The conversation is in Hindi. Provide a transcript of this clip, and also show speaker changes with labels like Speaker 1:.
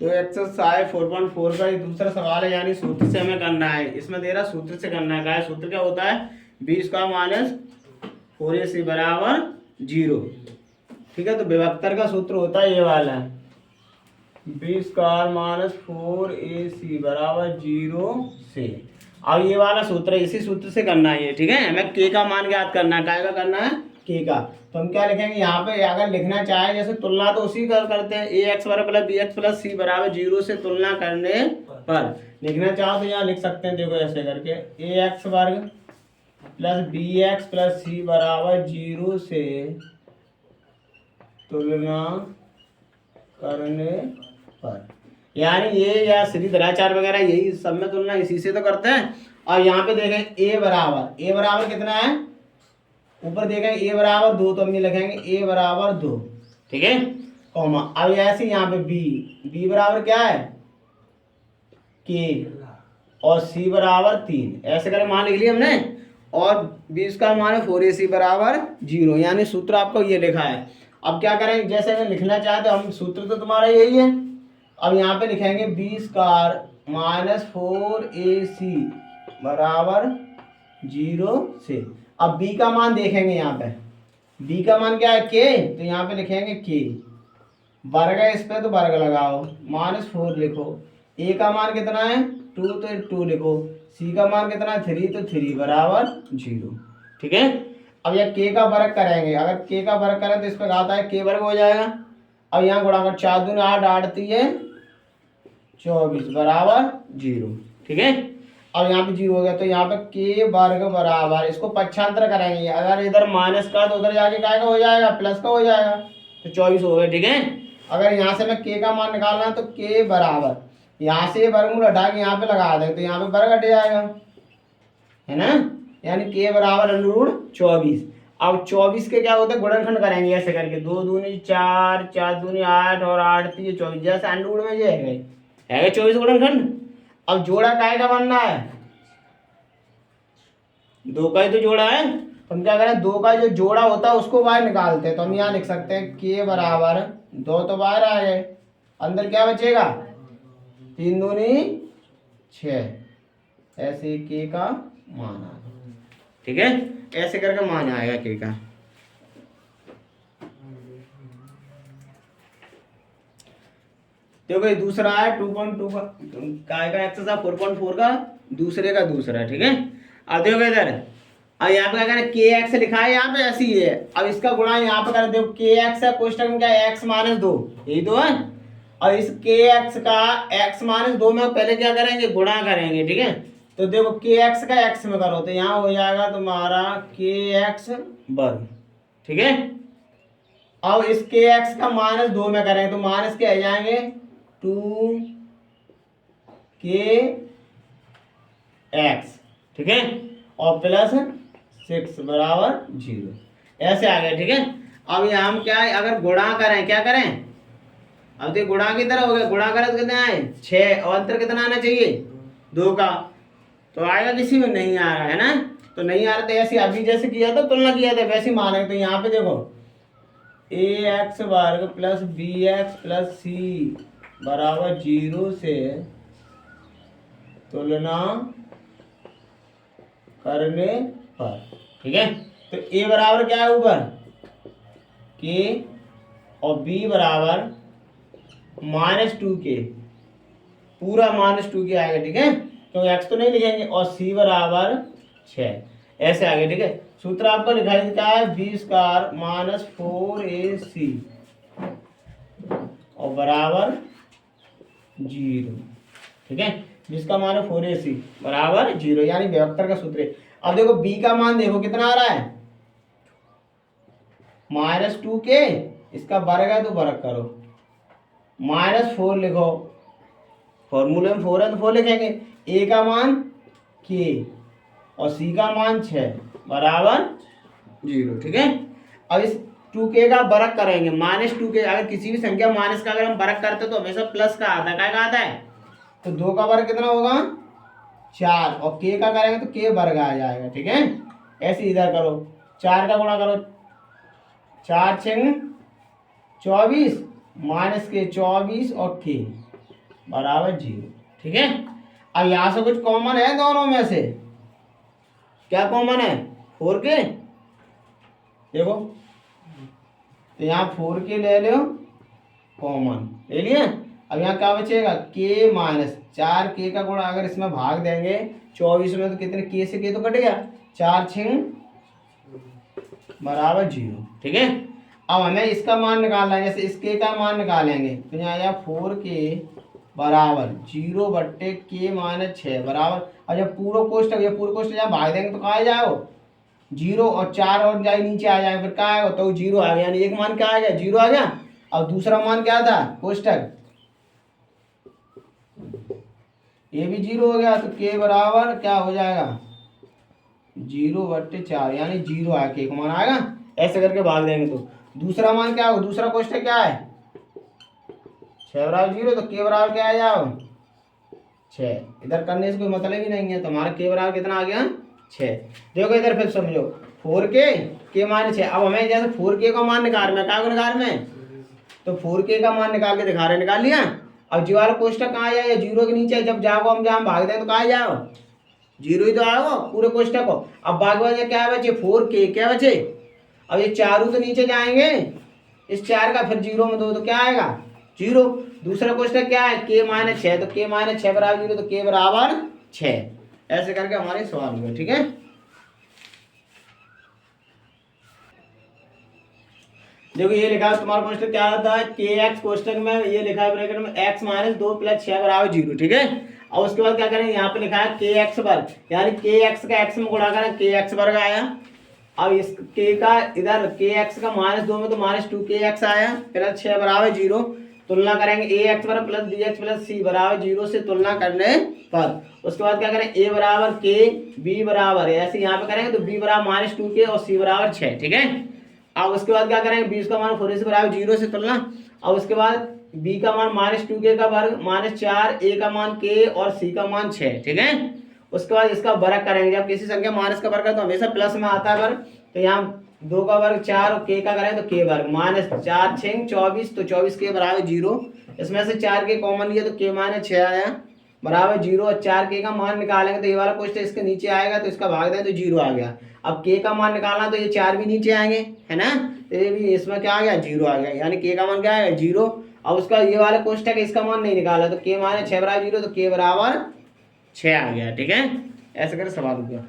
Speaker 1: तो एक्सरसाइज 4.4 का ये दूसरा सवाल है, यानी सूत्र से हमें करना है। इसमें दे रहा सूत्र से करना है। क्या है सूत्र? क्या होता है? बी स्क्वायर माइनस 4ac बराबर 0। ठीक है, तो विभक्तर का सूत्र होता है ये वाला, बी स्क्वायर माइनस 4ac बराबर 0 से। अब ये वाला सूत्र है, इसी सूत्र से करना है ये। ठीक है, हमें के का मान ज्ञात करना है। काय का करना है? के का। तो हम क्या लिखेंगे यहाँ पे? अगर लिखना चाहे जैसे तुलना तो उसी करते हैं, ए एक्स वर्ग प्लस बी एक्स प्लस सी बराबर 0 से तुलना करने पर लिखना चाहो तो यहाँ लिख सकते हैं। देखो ऐसे करके, ए एक्स वर्ग प्लस बी एक्स प्लस सी बराबर 0 से तुलना करने पर, यानी ये या श्रीधराचार्य वगैरह यही सब में तुलना इसी से तो करते हैं। और यहाँ पे देखें ए बराबर कितना है? ऊपर देखेंगे ए बराबर 2, तो हम ये लिखेंगे ए बराबर 2। ठीक है, कॉमा। अब ऐसे यहाँ पे बी बराबर क्या है? के, और सी बराबर 3। ऐसे करके मान लिख लिया हमने। और बी इसका मान है 4ac बराबर 0, यानी सूत्र आपको ये लिखा है। अब क्या करेंगे? जैसे अगर लिखना चाहे तो हम, सूत्र तो तुम्हारा यही है। अब यहाँ पे लिखेंगे बी स्क्वायर माइनस 4ac बराबर 0 से। अब b का मान देखेंगे यहाँ पे, b का मान क्या है? k, तो यहाँ पे लिखेंगे k। वर्ग है इस पे तो वर्ग लगाओ, -4 लिखो। a का मान कितना है? 2, तो 2 लिखो। c का मान कितना है? 3, तो 3 बराबर 0। ठीक है, अब यह k का वर्ग करेंगे। अगर k का वर्ग करें तो इस पे आता है k वर्ग हो जाएगा। अब यहाँ गुणा कर, 4 दूनी 8, 8 3 24 बराबर 0। ठीक है, अब यहाँ पे 0 हो गया, तो यहाँ पे k वर्ग बराबर, इसको पक्षांतर करेंगे। अगर इधर माइनस का तो उधर जाके क्या का हो जाएगा? प्लस का हो जाएगा, तो 24 हो गया। ठीक है, अगर यहाँ से मैं k का मान निकालना है तो k बराबर, यहाँ से वर्गमूल हटा के यहाँ पे लगा दें तो यहाँ पे वर्ग हट जाएगा, है ना। यानी k बराबर √24। अब 24 के क्या होते हैं? गुणनखंड करेंगे ऐसे करके, 2 दूनी 4, 4 दूनी 8 और 8 3 24, जैसे अंडरूट में ये है 24 गुणनखंड। अब जोड़ा काय का बनना है? 2 का ही तो जोड़ा है। तो हम क्या करें? 2 का जो जोड़ा होता है उसको बाहर निकालते हैं। तो हम यहाँ लिख सकते हैं k बराबर 2 तो बाहर आ गए, अंदर क्या बचेगा? 3 दूनी 6। ऐसे k का मान आ गया। ठीक है, ऐसे करके मान आएगा k का। देखो ये दूसरा है 2.2 का एक्सरसाइज 4.4 का दूसरा। ठीक है, अब देखो इधर, अब यहाँ पे क्या करें? के एक्स लिखा है यहाँ पे, ऐसी ही है। अब इसका गुणा यहाँ पे करें, देखो के एक्स है कोष्टक में क्या है? x - 2, यही तो है। और इस के एक्स का x - 2 में पहले क्या करेंगे? गुणा करेंगे। ठीक है, तो देखो के एक्स का x में करो तो यहाँ हो जाएगा तुम्हारा के एक्स वर्ग। ठीक है, अब इस के एक्स का -2 में करेंगे तो माइनस के आ जाएंगे 2kx। ठीक है, और प्लस 6 बराबर 0, ऐसे आ गए। ठीक है, अब यहाँ हम क्या है? अगर गुणा करें, क्या करें? अब तो गुणा की तरह हो गया, गुणा करें तो कितना आए? 6, और अंतर कितना आना चाहिए? 2 का। तो आएगा? किसी में नहीं आ रहा है ना, तो नहीं आ रहा। तो ऐसे अभी जैसे किया था, तुलना किया था, वैसे माने। तो यहाँ पे देखो ax वर्ग प्लस bx प्लस c बराबर 0 से तुलना करने पर। ठीक है, तो a बराबर क्या है ऊपर? k, और b बराबर -2k, पूरा -2k आएगा। ठीक है, तो x तो नहीं लिखेंगे। और c बराबर 6, ऐसे आगे। ठीक है, सूत्र आपको लिखा देता है बी स्क्वायर माइनस 4ac और बराबर 0। ठीक है, जिसका मान है 4ac बराबर 0, यानी विभक्तर का सूत्र है। अब देखो b का मान देखो कितना आ रहा है? -2k, इसका वर्ग है तो वर्ग करो, -4 लिखो, फॉर्मूले में 4 है तो 4 लिखेंगे। a का मान k और c का मान 6 बराबर 0। ठीक है, अब इस 2k का वर्ग करेंगे, -2k। अगर किसी भी संख्या माइनस का अगर हम वर्ग करते तो हमेशा प्लस का आता है। क्या का आता है? तो 2 का वर्ग कितना होगा? 4, और k का करेंगे तो k वर्ग आ जाएगा। ठीक है, ऐसे इधर करो, 4 का गुणा करो, 4 6 24 -k 24 और k बराबर 0। ठीक है, अब यहाँ से कुछ कॉमन है दोनों में से, क्या कॉमन है? 4k, देखो तो यहाँ 4k ले लो कॉमन, ले लिए। अब यहाँ क्या बचेगा? k माइनस 4k का गुणा अगर इसमें भाग देंगे 24 में तो कितने k से k तो कट गया, 4 छिंग बराबर 0। ठीक है, अब हमें इसका मान निकालना है, जैसे इस k का मान निकालेंगे तो यहाँ आया 4k बराबर 0/k माइनस 6 बराबर, और जब पूरा कोष्टक, ये पूरा कोष्टक जब भाग देंगे तो कहाँ जाओ 0, और 4 और जाए नीचे आ जाए, फिर कहाँ आएगा तो 0 आ गया, यानी एक मान क्या आ गया? 0 आ गया। अब दूसरा मान क्या था? कोष्टक ये भी 0 हो गया, तो k बराबर क्या हो जाएगा? 0/4, यानी 0 आया, k का मान आएगा। ऐसे करके भाग देंगे तो दूसरा मान क्या होगा? दूसरा कोष्टक क्या है? 6 बराबर 0, तो k बराबर क्या आ जाओ 6। इधर करने से कोई मतलब ही नहीं है, तो हमारा k बराबर कितना आ गया? 6। देखो इधर फिर समझो, 4k k माइनस 6। अब हमें जैसे 4k का मान निकाल में, क्या निकाल में, तो 4k का मान निकाल के दिखा रहे, निकाल लिया। अब जो वाला कोष्टक कहाँ जाए? 0 के नीचे, जब जाओ हम जहाँ भाग दें तो कहाँ जाओ? 0 ही तो आएगा पूरे कोष्टक को। अब भाग बचे क्या बचे? 4k, क्या बचे? अब ये चारों तो नीचे जाएंगे, इस 4 का फिर 0 में 2 तो क्या आएगा? 0। दूसरा क्वेश्चन क्या है? k माइनस 6, तो k माइनस 6 बराबर 0, तो k बराबर 6। ऐसे करके हमारे सवाल हुए। ठीक है, देखो ये लिखा है तुम्हारा क्वेश्चन क्या आता है, के एक्स क्वेश्चन में ये लिखा है ब्रैकेट में x माइनस 2 प्लस 6 बराबर 0। ठीक है, और उसके बाद क्या करेंगे, यहाँ पे लिखा है के एक्स वर्ग, यानी के एक्स का x में गुणा करें, के एक्स वर्ग आया। अब इस k का इधर के एक्स का -2 में तो -2kx आया, प्लस 6 बराबर 0। तुलना करेंगे ए एक्स वर्ग प्लस बी एक्स प्लस सी बराबर 0 से तुलना करने पर उसके बाद क्या करें, ए बराबर के, बी बराबर ऐसे यहाँ पे करेंगे तो बी बराबर -2k और सी बराबर 6। ठीक है, अब उसके बाद क्या करेंगे, बीस का मान 4 से बराबर 0 से तुलना। अब उसके बाद बी का मान -2k का वर्ग -4, ए का मान k और सी का मान 6। ठीक है, उसके बाद इसका वर्ग करेंगे, जब किसी संख्या माइनस का वर्ग है तो हमेशा प्लस में आता है वर्ग, तो यहाँ 2 का वर्ग 4 और k का करें तो k वर्ग -4 6 24, तो 24k बराबर 0। इसमें से 4k कॉमन लिया तो k -6 आया बराबर 0, और 4k का मान निकालेंगे तो ये वाला क्वेश्चन इसके नीचे आएगा, तो इसका भाग दें तो 0 आ गया। अब k का मान निकालना तो ये 4 भी नीचे आएंगे, है ना, तो ये भी इसमें क्या आ गया? 0 आ गया, यानी k का मान क्या आएगा? 0। अब उसका ये वाला क्वेश्चन है इसका मान नहीं निकाला, तो k -6 बराबर 0, तो k बराबर 6 आ गया। ठीक है, ऐसे कर सवाल हो गया।